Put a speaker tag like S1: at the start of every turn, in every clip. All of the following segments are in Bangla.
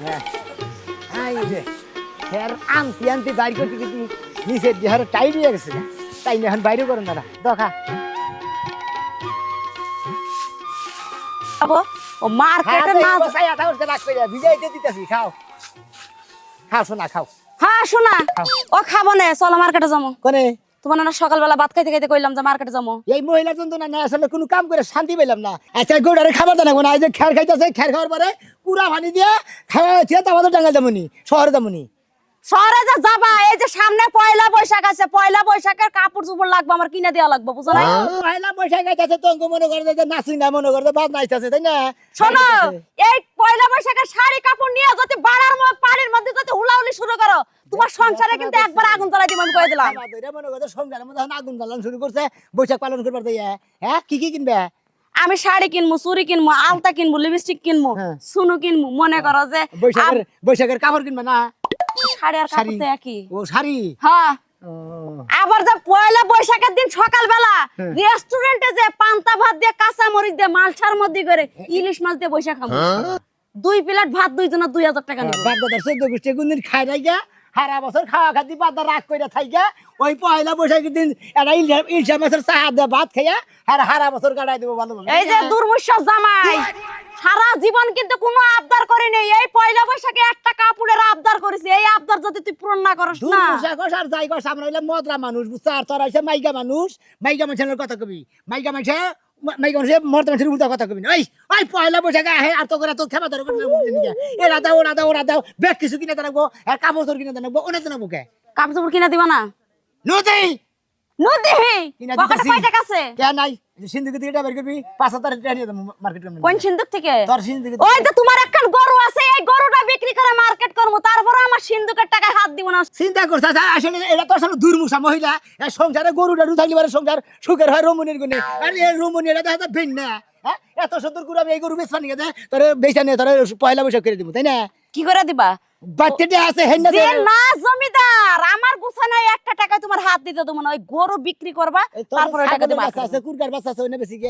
S1: হ্যাঁ আই রে ফের আনতি আনতি বাইর করতে কি নিচে দেহর টাইট হয়ে গেছে তাই না এখন বাইরে করেন না দেখা
S2: খাবো ও মার্কেটে না
S1: বসাই আটা করতে রাখ কইরা ভিজাইতে দিতেছি খাও খাও শোনা খাও
S2: হ্যাঁ শোনা ও খাবো না চলো মার্কেটে যাবো
S1: কোনে
S2: তোমার না সকালবেলা ভাত খাইতে খাইতে কইলাম যে মার্কেটে যাবো
S1: এই মহিলা যন্ত্রণা না আসলে কোনো কাম করে শান্তি পেলাম না আচ্ছা গোড়ারে খাবার দেনা কোন আজ খের খাইতেছে খের খাওয়ার পরে কুড়া পানি দিয়ে খাওয়া হচ্ছে তারপর টাঙ্গা যাবনি শহরে যাবনি
S2: শহরে যে যাবা এই যে সামনে পয়লা বৈশাখ আছে পয়লা বৈশাখের কাপড় চোপড় লাগবে আমার কিনে দেওয়া লাগবে বুঝো না
S1: পয়লা বৈশাখ আইতাছে তো মনে করে যে নাচি না মনে করে বাদ নাইতাছে তাই না
S2: শোনো এই পয়লা বৈশাখের শাড়ি কাপড় নিয়ে যদি বাড়ার পানির মধ্যে যদি হুলাহুলি শুরু করো তোমার সংসারে কিন্তু একবার আগুন জ্বালাই দিব আমি কই দিলাম
S1: মনে করে সংসারের মধ্যে আগুন জ্বালানো শুরু করছে বৈশাখ পালন করবার দিয়ে হ্যাঁ কি কিনবে
S2: আমি শাড়ি কিনবো চুড়ি কিনবো আলতা কিনবো লিপস্টিক কিনবো সুনু কিনবো মনে করো যে
S1: বৈশাখের কাপড় কিনবে না
S2: শাড়ি আর কাপড় তো একই
S1: ও শাড়ি
S2: হ্যাঁ আবার যে পয়লা বৈশাখের দিন সকালবেলা রেস্টুরেন্টে যে পান্তা ভাত দিয়ে কাঁচা মরিচ দিয়ে মালছার মধ্যে করে ইলিশ মাছ দিয়ে বৈশাখ খাবো 2 প্লেট ভাত 2 জনের 2000 টাকা নিব
S1: বাপ দাদা 14 গোষ্ঠী কোনদিন খাই নাই গা সারা বছর খাওয়া খাতি বাদ রাগ কইরা থাইগা ওই পয়লা বৈশাখের দিন এটা ইলশা মাছের চাহা দিয়ে ভাত খাইয়া আর সারা বছর কাটাই দেবো ভালো
S2: এই যে দুর্মুষ জামাই সারা জীবন কিন্তু কোনো আবদার করে নেই এই পয়লা বৈশাখে একটা কাপড়ের আবদার করেছি এই আবদার যদি তুই পূরণ না করস না
S1: দুর্মুষ আর যাই কস আমরা হইলে মদরা মানুষ বুঝছ আর তোরা হইছে মাইগা মানুষের কথা কবি মাইগা মানুষের মর্দ মানুষের উল্টা কথা কবি ওই ওই পয়লা বৈশাখে আহে আর তো করে তো খেবা ধরে এরা দাও ওরা দাও ব্যাগ কিছু কিনে দেনাবো আর কাপড় তোর কিনে দেনাবো ওনে দেনাবো কে
S2: কাপড় চোপড় কিনে দিবা না
S1: নদী
S2: নদী
S1: কিনা
S2: পকেটে কয় টাকা আছে
S1: কে নাই সিন্ধুকে থেকে বের করবি 5000 টাকা নিয়ে দেবো মার্কেট
S2: কোন সিন্ধুক থেকে
S1: তোর সিন্ধুকে
S2: ওই তো তোমার একখান গরু আছে এই গরুটা বিক্রি করে মার্কেট করব তারপর আমার সিন্ধুকের টাকায় হাত দিব না
S1: চিন্তা করছ আসলে এটা তো আসলে দুর্মুষা মহিলা সংসারে গরুটা থাকলে পারে সংসার সুখের হয় রমণীর গুণে আর এই রমণী এটা দেখা ভিন না হ্যাঁ এত সুন্দর গরু আমি এই গরু বেচবা নিয়ে তোর বেচা নিয়ে তোর পয়লা বৈশাখ করে দিব তাই না
S2: কি করে দিবা
S1: বাচ্চাটা আছে হেন না
S2: যে না জমিদার আমার গুছানায় একটা টাকা তোমার হাত দিতে দেব না ওই গরু বিক্রি করবা তারপর টাকা দিবা
S1: আছে কুরকার বাচ্চা আছে ওনে বেশি গে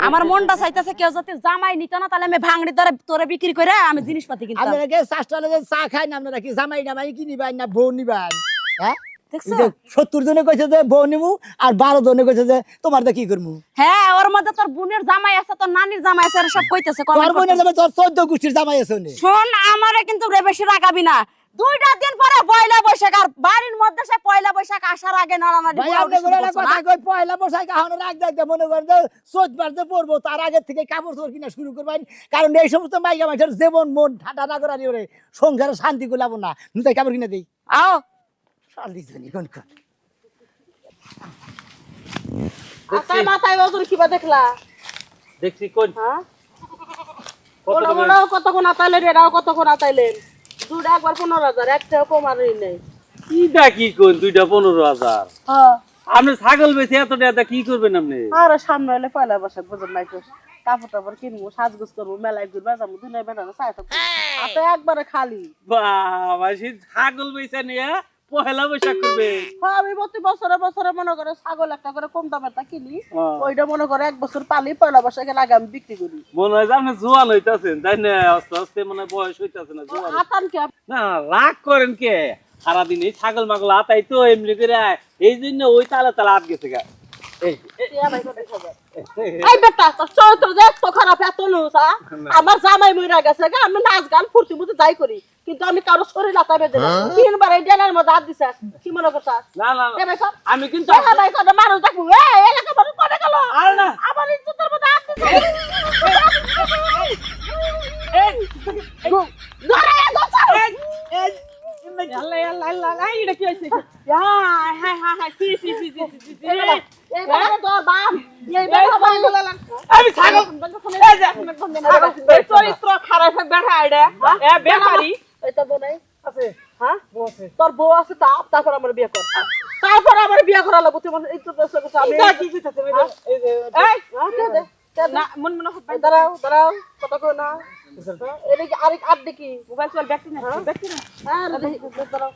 S2: আমার মনটা চাইতাছে কেউ যদি জামাই নিত না তাহলে আমি ভাঙড়ি ধরে তোরে বিক্রি করে আমি জিনিসপাতি কিনতাম
S1: আপনারা কে চাষটালে যে চা খাই না আপনারা কি জামাই নামাই কি নিবাই না বউ নিবাই হ্যাঁ
S2: দেখছো
S1: 70 জনে কইছে যে বউ নিমু আর 12 জনে কইছে যে তোমার দা কি করমু
S2: হ্যাঁ ওর মধ্যে তোর বোনের জামাই আছে তোর নানির জামাই আছে সব কইতেছে
S1: তোর বোনের জামাই তোর 14 গোষ্ঠীর জামাই আছে ওনে
S2: শোন আমারে কিন্তু রে বেশি রাগাবি না 2টা দিন পরে পয়লা বৈশাখ আর বাড়ির মধ্যে সে পয়লা বৈশাখ আসার আগে নাড়ানাড়ি
S1: ভাই আপনি করে কথা কই পয়লা বৈশাখ এখন রাখ দেখতে মনে করে যে 14 বার পড়বো তার আগে থেকে কাপড় চোপড় কিনা শুরু করবেন কারণ এই সমস্ত মাইয়া মাইছের জীবন মন ঠান্ডা না করানি ওরে সংসারে শান্তি গুলাবো না নুতাই কাপড় কিনা দেই
S2: আও
S1: শালি জানি কোন কোন
S3: আতা মাথায় ওজুর কিবা দেখলা
S4: দেখছি কোন
S3: হ্যাঁ কতক্ষণ আতাইলেন এরাও কতক্ষণ আতাইলেন দুটা একবার 15,000 একটাও কমারই নাই
S4: কিটা কি কোন 2টা 15,000
S3: হ্যাঁ
S4: আপনি ছাগল বেচে এত টাকা কি করবেন আপনি
S3: আর সামনে হলে পয়লা বৈশাখ বুঝুন নাই তো কাপড় টাপড় কিনবো সাজগুজ করবো মেলায় ঘুরবা যাবো দুনিয়া বেড়ানো চাই থাকবো আতা একবারে খালি
S4: বাবা সে ছাগল বেচে নিয়ে পয়লা বৈশাখ করবে
S3: হ্যাঁ আমি প্রতি বছরে বছরে মনে করে ছাগল একটা করে কম দামেরটা কিনি ওইটা মনে করে 1 বছর পালি পয়লা বৈশাখের আগে আমি বিক্রি করি
S4: মনে হয় যে আপনি জোয়ান হইতাছেন তাই না আস্তে আস্তে মানে বয়স হইতাছে না জোয়ান
S3: আতান কি
S4: না রাগ করেন কে সারাদিন এই ছাগল মাগল আতাই তো এমনি করে এই জন্য ওই তালে তালে আট গেছে গা
S3: এই বেটা তোর চরিত্র যে এত খারাপ এত লুচা আমার জামাই মইরা গেছে গা আমি নাচ গান ফুর্তি মুতি যাই করি কিন্তু আমি কারো শরীর লাতা বেঁধে না 3 বার এই ডেলার মধ্যে হাত দিছে কি মনে করছাস
S4: না না আমি কিন্তু
S3: ভাই কত মানুষ দেখবো এই এলাকা মানুষ কোনে গেল
S4: আর না
S3: আমার ইজ্জতের মধ্যে হাত দিছে ধরে দোসা আল্লাহ আল্লাহ আল্লাহ এই এটা কি হইছে হাই হাই হাই হাই সি সি সি সি এই বাবা তো বাপ এই বাবা
S4: আমি ছাগল
S3: এই চরিত্র খারাপ বেটা আইডা এ বেমারি এটা বনাই আছে হ্যাঁ তোর বউ আছে তারপর আমার বিয়ে কর তারপর আমার বিয়ে করা লাগবে তুই এই তো দশ কথা আমি কি কইতাছ এই যে এই না মন মন দাঁড়াও দাঁড়াও কথা কই না এটা কি আরেক আপ দেখি মোবাইল চল ব্যাকটি না আরে দাঁড়াও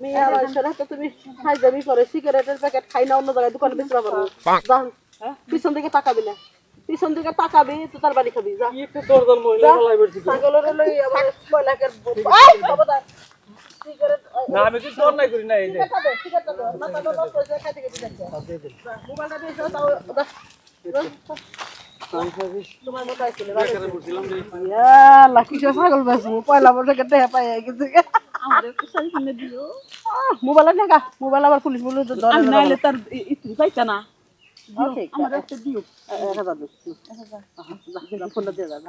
S3: মিয়া শোনা তো তুমি খাই যাবি করে সিগারেটের প্যাকেট খাই না অন্য জায়গায় দোকানে বেচবা পারো যান পিছন দিকে তাকাবি না পিছন দিকে তাকাবি তো তার বাড়ি খাবি যা
S4: কি একটা দরজার মহিলা গলায় বেরছি
S3: ছাগলের লই আবার ময়লাকের এই খবরদার সিগারেট
S4: না আমি তো তোর নাই করি না এই যে
S3: সিগারেট মাথা নষ্ট হয়ে যায় খাইতে গেছি মোবাইলটা দিয়ে দাও তোমার মতো আইছিল
S4: বেকারে বসছিলাম যে
S3: আল্লাহ কিসের ছাগল বেচবো পয়লা বছর টাকা পাই গেছে আমার একটু শাড়ি কিনে দিও মোবাইল টাকা মোবাইল আবার পুলিশ বলে তো ধরে
S5: আমি নাইলে তার ইতি পাইতা না
S3: ওকে
S5: আমার একটা দিও
S3: 1000 দিও 1000 ফোনটা দিয়ে দাও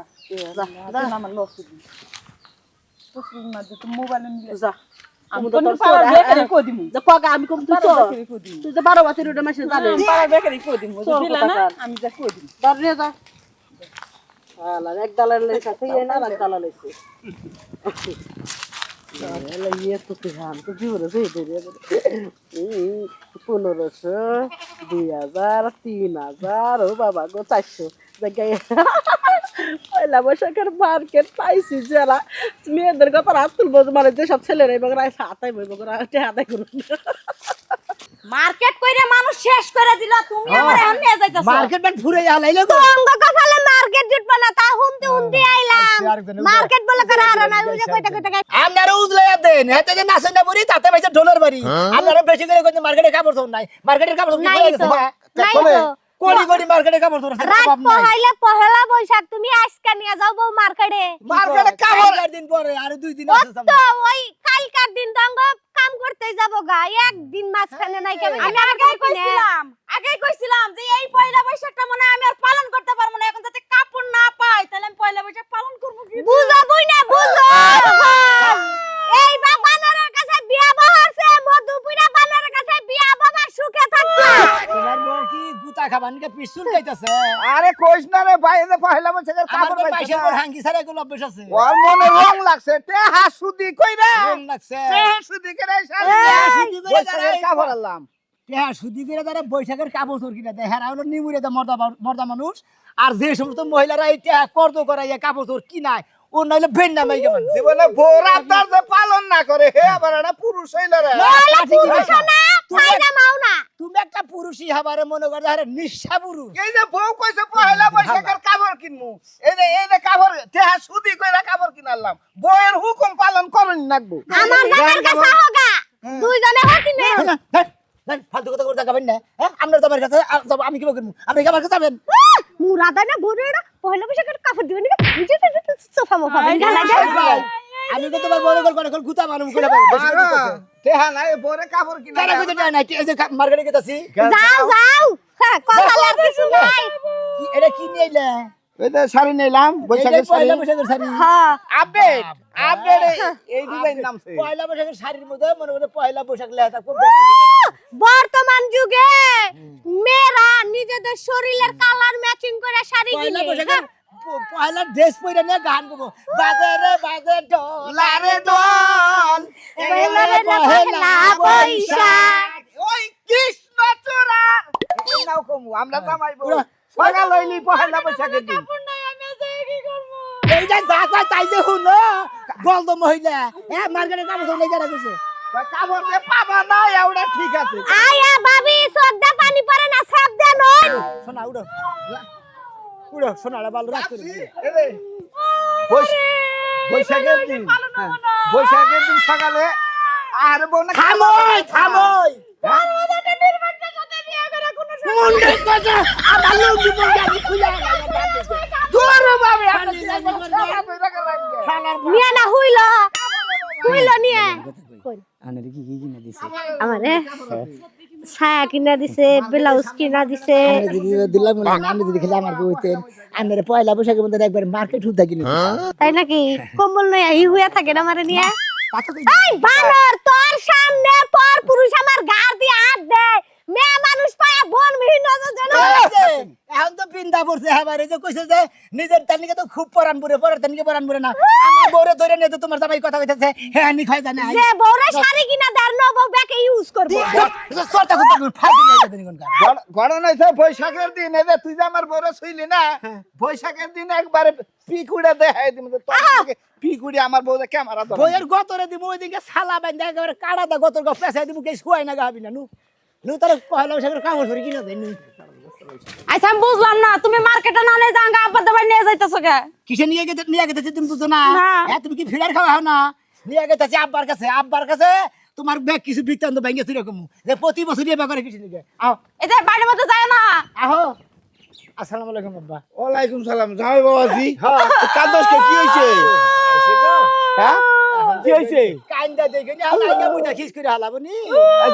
S3: যা
S5: আমার লস দিই তোর না যে তুমি মোবাইলে নিলে
S3: যা
S5: আমি তো পাড়ার বেকারি কই দিমু
S3: যা কগা আমি কম তুই তো
S5: বেকারি কই দিমু
S3: তুই তো 12 বাতির ওটা মাসে জানে
S5: পাড়ার বেকারি কই দিমু
S3: চল,
S5: দিলা না
S3: কোথাকার।
S5: আমি যা কই দিমু
S3: দাঁড়িয়ে যা আলা এক ডালার লেখা থেকে না এক ডালা লেছে আলা ইয়ে তো তুই হাম তো জীবনে সেই দেরিয়া 1500 2000 3000 ও বাবা গো 400 জায়গায় পয়লা বৈশাখের মার্কেট পাইছি যারা মেয়েদের কথা রাত তুলবো মানে যেসব ছেলেরা এবং হাতাই বইব হাতাই করুন
S2: মার্কেট কইরা মানুষ শেষ করে দিল তুমি আমার এখন নিয়ে যাইতাছো
S1: মার্কেট ব্যান্ড ফুরে আলাইলো গো
S2: অঙ্গ কপালে মার্কেট জুটবে না তা হুমতে আইলাম মার্কেট বলে করে আর না বুঝে কয়টা কয়টা
S1: আপনারা উজলাইয়া দেন হেতে যে নাচন না বলি তাতে ভাইছে ডলার বাড়ি আপনারা বেশি করে কইতে মার্কেটে কাপড় ধর নাই মার্কেটের কাপড় ধর
S2: নাই তো নাই তো
S1: কোনি কোনি মার্কেটে কাপড় ধর
S2: রাত পহাইলে পহেলা বৈশাখ তুমি আজকে নিয়ে যাও বউ মার্কেটে
S1: মার্কেটে কাপড় দিন পরে আর 2 দিন আছে
S2: তো ওই কালকার দিন দঙ্গ কাম করতে যাব গা একদিন মাঝখানে নাই কেন আমি আগেই কইছিলাম যে এই পয়লা বৈশাখটা মনে হয় আমি আর পালন করতে পারবো না এখন যাতে কাপড় না পাই তাহলে আমি পয়লা বৈশাখ পালন করব কি বুঝাবই না বুঝো এই বাবানারের কাছে বিয়া বহাছে মধুপুরা বানারের কাছে বিয়া বাবা সুখে থাকছে
S1: তোমার বউ কি গুতা খাবার নিকে পিছুল গাইতাছে
S6: আরে কইস না রে ভাই এনে পহেলা বৈশাখের
S1: আমার
S6: কাপড়
S1: তো
S6: পাইছে
S1: পয়সা করে হাঙ্গি ছাড়া এগুলো অভ্যাস আছে
S6: ওর মনে রং লাগছে তে হাসুদি কইরা
S1: রং লাগছে
S6: তে হাসুদি করে
S1: হাসুদি কইরা
S6: বৈশাখের কাপড় আনলাম
S1: হ্যাঁ সুদি করে তারা বৈশাখের কাপড় চোর কিনা দেয় হ্যাঁ হলো নিমুরে দেয় মর্দা মানুষ আর যে সমস্ত মহিলারা এইটা কর্দ করাইয়া কাপড় চোর কিনায় ও নাইলে ভেন্ডা মাইকে মানুষ
S6: জীবনে বরাবর যে পালন না করে হে আবার একটা পুরুষ হইলো রে
S1: তুমি একটা পুরুষই হবারে মনে করে আরে নিঃসা পুরুষ
S6: এই যে বউ কইছে পহেলা বৈশাখের কাপড় কিনমু এই যে কাপড় তে হাসুদি কইরা কাপড় কিনালাম বউয়ের হুকুম পালন করুন নাকবো
S2: আমার জামার কাছে হোগা দুইজনে হতি নে
S1: ফালতু কথা করে দেখাবেন না হ্যাঁ আপনার তোমার কাছে আমি কি করবো আপনি কি আমার কাছে যাবেন
S2: মুরাদা না বড়রা পয়লা বৈশাখের কাপড় দিবেন না বুঝে সোফা মোফা গালা
S1: ভাই, আমি তো তোমার বড় করে গুতা মানুষ করে পাবো
S6: তে হা নাই বউরে কাপড় কিনা
S1: কেন কইতে নাই এই যে মার্কেটে গেতাছি
S2: যাও যাও হ্যাঁ কথা আর কিছু নাই
S1: এটা কি নিয়ে
S6: এই যে শাড়ি নিলাম বৈশাখের শাড়ি
S1: পয়লা বৈশাখের শাড়ি
S2: হ্যাঁ
S6: আপডেট এই ডিজাইন নামছে
S1: পয়লা বৈশাখের শাড়ির মধ্যে মনে মনে পয়লা বৈশাখ লেখা থাকবো
S2: বর্তমান যুগে মেয়েরা নিজেদের শরীরের কালার ম্যাচিং করে শাড়ি
S1: পয়লা
S2: কিনে
S1: বৈশাখের পয়লা ড্রেস পরে নিয়ে গান গাবো বাজে রে বাজে ঢোল
S6: লারে দল
S2: পয়লা বৈশাখ
S6: ওই কৃষ্ণ চূড়া এই নাও কমু আমরা জামাইবো সকাল হইলি পহেলা বৈশাখের দিন
S1: এইটা যা কয় তাই যে শুনো বলতো মহিলা হ্যাঁ মার্কেটে কাপড় চোর লেগে রাখছে
S6: কাপড় দিয়ে পাবা না এওটা ঠিক আছে
S2: আয়া ভাবি সদ্দা পানি পড়ে না সাবধান হন
S1: শোনা উড়ো উড়ো শোনাটা ভালো রাখ করে
S6: বৈশাখের দিন বৈশাখের দিন সকালে আর বউ না
S1: থামোই থামোই মুন্ডে কথা আমার লোক দিব আমি খুলে
S6: দূর বাবা
S2: নিয়ে না হইল হইল নিয়ে
S1: আনারে কি কিনে দিছে
S2: আমারে ছায়া কিনা দিছে ব্লাউজ কিনা দিছে
S1: দিলাম না আমি যদি খেলে আমার বইতেন আনারে পয়লা বৈশাখের মধ্যে একবার মার্কেট হুদা কিনে
S2: তাই নাকি কম্বল নয় ই হইয়া থাকে না আমারে নিয়ে এই বানর তোর সামনে পর পুরুষ আমার গার দিয়ে হাত দেয় মেয়ে মানুষ পায় বোন মিহি নজর যেন
S1: এখন তো পিন্দা পড়ছে হ্যাঁ যে কইছে যে নিজের তানিকে তো খুব পরান পরে পরের তানিকে পরান পরে না আমার বউরে ধরে নিয়ে তো তোমার জামাই কথা কইতেছে হ্যাঁ নি খাই জানে
S2: যে বউরে শাড়ি কিনা দেয় নব ব্যাকে ইউজ করব
S1: সরটা কথা ফালতু নিয়ে যাবেন কোন কাজ
S6: ঘটনা হইছে বৈশাখের দিন এই যে তুই যে আমার বড় ছুইলি না বৈশাখের দিন একবারে পিকুড়ে দেখাই দিম তো পিকুড়ি আমার বউ ক্যামেরা ধরে
S1: বইয়ের গতরে দিব ওইদিকে সালা বান্ধা একেবারে কাড়া দা গতর গপ পেছাই দিব কে শুয়াই না গাবি না নু নু তার পয়লা বৈশাখের কাপড় ধরে কিনে দেন
S2: আচ্ছা আমি বুঝলাম না, তুমি মার্কেটে না নিয়ে যাঙ্গা আব্বার দাবার নিয়ে যাইতেছো কে?
S1: কিসে নিয়ে গেছে তুমি বুঝো না?
S2: না।
S1: হ্যাঁ, তুমি কি ফিরার খাওয়া হও না? নিয়ে গেছে আব্বার কাছে তোমার ব্যাগ কিছু বৃত্তান্ত ভেঙে এরকম যে প্রতি বছর এ ব্যাপারে কিছু নিয়ে আও
S2: এই যে বাড়ির মধ্যে যায় না।
S1: আহো। আসসালামু আলাইকুম আব্বা।
S6: ওয়ালাইকুম সালাম জামাই বাবাজি
S1: হ্যাঁ।
S6: কান্দোসকে কি হইছে হ্যাঁ কি হইছে
S1: কান্দা দেখে নি আল্লাহ ইয়া মুইটা খিস করে হালাবনি।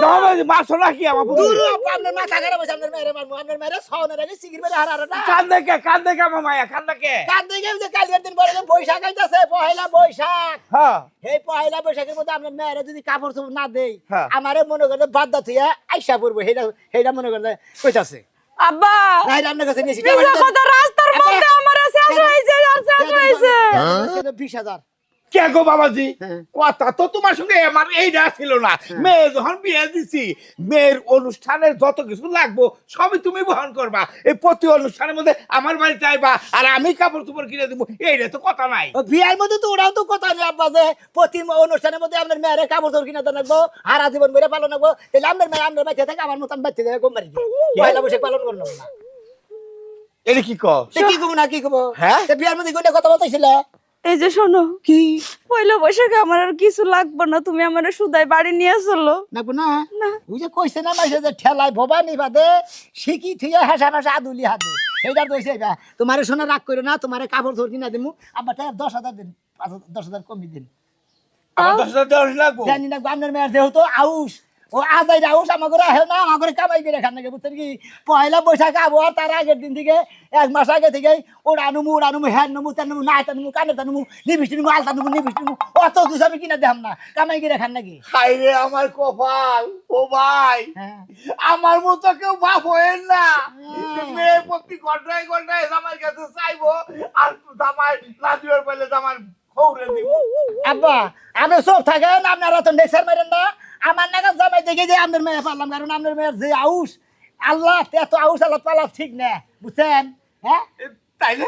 S6: জামাই বাবাজি মারছো নাকি আমার পুরো
S1: দূর আপনার মাথা খারাপ হইছে, আপনার মেরে মারমু, আপনার মেরে সাউনের আগে সিগির মেরে হারারে না।
S6: কান্দে কে আমার মায়া কান্দে কে
S1: কান্দে গেম যে কালকের দিন পরে যে বৈশাখ আইতাছে, পহেলা বৈশাখ।
S6: হ্যাঁ
S1: এই পহেলা বৈশাখের মধ্যে আপনার মেয়েরা যদি কাপড় চোপড় না দেই,
S6: হ্যাঁ।
S1: আমারে মনে করে বাদ থইয়া আইসা পড়বো, হেটা মনে করে কইতাছে।
S2: আব্বা
S1: নাই আপনার কাছে নিয়েছি
S2: নিজে কথা রাস্তার মধ্যে আমার শেষ হইছে, আর শেষ হইছে।
S1: 20,000।
S6: কে গো বাবাজি
S1: হ্যাঁ।
S6: কথা তো তোমার সঙ্গে আমার এইটা ছিল না মেয়ে যখন বিয়ে দিছি মেয়ের অনুষ্ঠানের যত কিছু লাগবো সবই তুমি বহন করবা এই প্রতি অনুষ্ঠানের মধ্যে আমার বাড়িতে আইবা আর আমি কাপড় চোপড় কিনে দিব এইটা তো কথা নাই
S1: ও বিয়ার মধ্যে তো ওরাও তো কথা নেই আব্বা যে প্রতি অনুষ্ঠানের মধ্যে আপনার মেয়েরা কাপড় চোপড় কিনা রাখবো, হারা জীবন ধরে পালন রাখবো। তাহলে আপনার মেয়ে আপনার বাচ্চা থাকে, আমার মতন বাচ্চা থাকে গম বাড়ি পয়লা বৈশাখ পালন করলাম না।
S6: এটা কি ক
S1: তো কি করবো না কি করবো?
S6: হ্যাঁ?
S1: তো বিয়ার মধ্যে কোনটা কথা বলতেছিল
S2: এই যে শোনো,
S1: কি
S2: পয়লা বৈশাখে আমার আর কিছু লাগবে না, তুমি আমার সুদাই বাড়ি নিয়ে চলো।
S1: নাকবো না? ওই যে কইছে না মাইছে যে ঠেলায় ভবানি বাদে শিখি থুয়ে হাসা হাসা আদুলি হাতে এইটা কইছে। এটা তোমার শোনা রাগ করো না, তোমার কাপড় চোপড় কিনা দিমু। আব্বা টাকা 10,000 দিন, 10,000 কমি দিন।
S6: আমার 10,000 দেওয়া লাগবো
S1: জানি না আপনার মেয়ের যেহেতু আউস, ও আজাই আউস আমাকে রাখে না, আমাকে কামাই করে খান নাকি বুঝছেন কি? পয়লা বৈশাখ আবহাওয়া তার আগের দিন থেকে 1 মাস আগে থেকে ওড়া নুমু হ্যান নুমু তার নুমু না তার নুমু কানে তার নুমু নিবিষ্টি নুমু আলতা নুমু নিবিষ্টি নুমু অত কিছু আমি কিনা দেখাম না, কামাই করে খান নাকি?
S6: হাই রে আমার কপাল ও ভাই
S1: হ্যাঁ।
S6: আমার মতো কেউ বাপ হয়েন না মেয়ে প্রতি ঘন্টায় ঘন্টায় জামাই কাছে চাইবো আর জামাই না দিবার পাইলে জামাই খৌরে দিব
S1: আব্বা আপনি সব থাকেন, আপনারা তো নেক্সার মারেন না। আমার নাগাদ জামাই দেখে যে আপনার মেয়ে পারলাম, কারণ আপনার মেয়ের যে আউস, আল্লাহ এত আউস আল্লাহ পালা ঠিক না, বুঝছেন? হ্যাঁ,
S6: তাইলে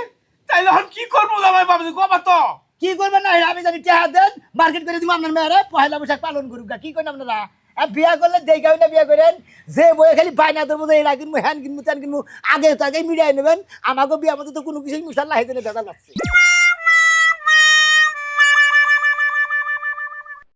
S6: তাইলে এখন কি করবো জামাই বাবাজি কবা তো
S1: কি করবেন না আমি জানি, টাকা দেন মার্কেট করে দিব আপনার মেয়েরে, পয়লা বৈশাখ পালন করুক। কি করেন আপনারা? আর বিয়া করলে দেখাই না বিয়া করেন, যে বয়ে খালি বাইনা ধরবো যে এরা কিনবো হ্যান কিনবো ত্যান কিনবো, আগে তো আগে মিডিয়ায় নেবেন। আমাকে বিয়া মধ্যে তো কোনো কিছুই মিশাল না, হেঁটে ভেজাল লাগছে।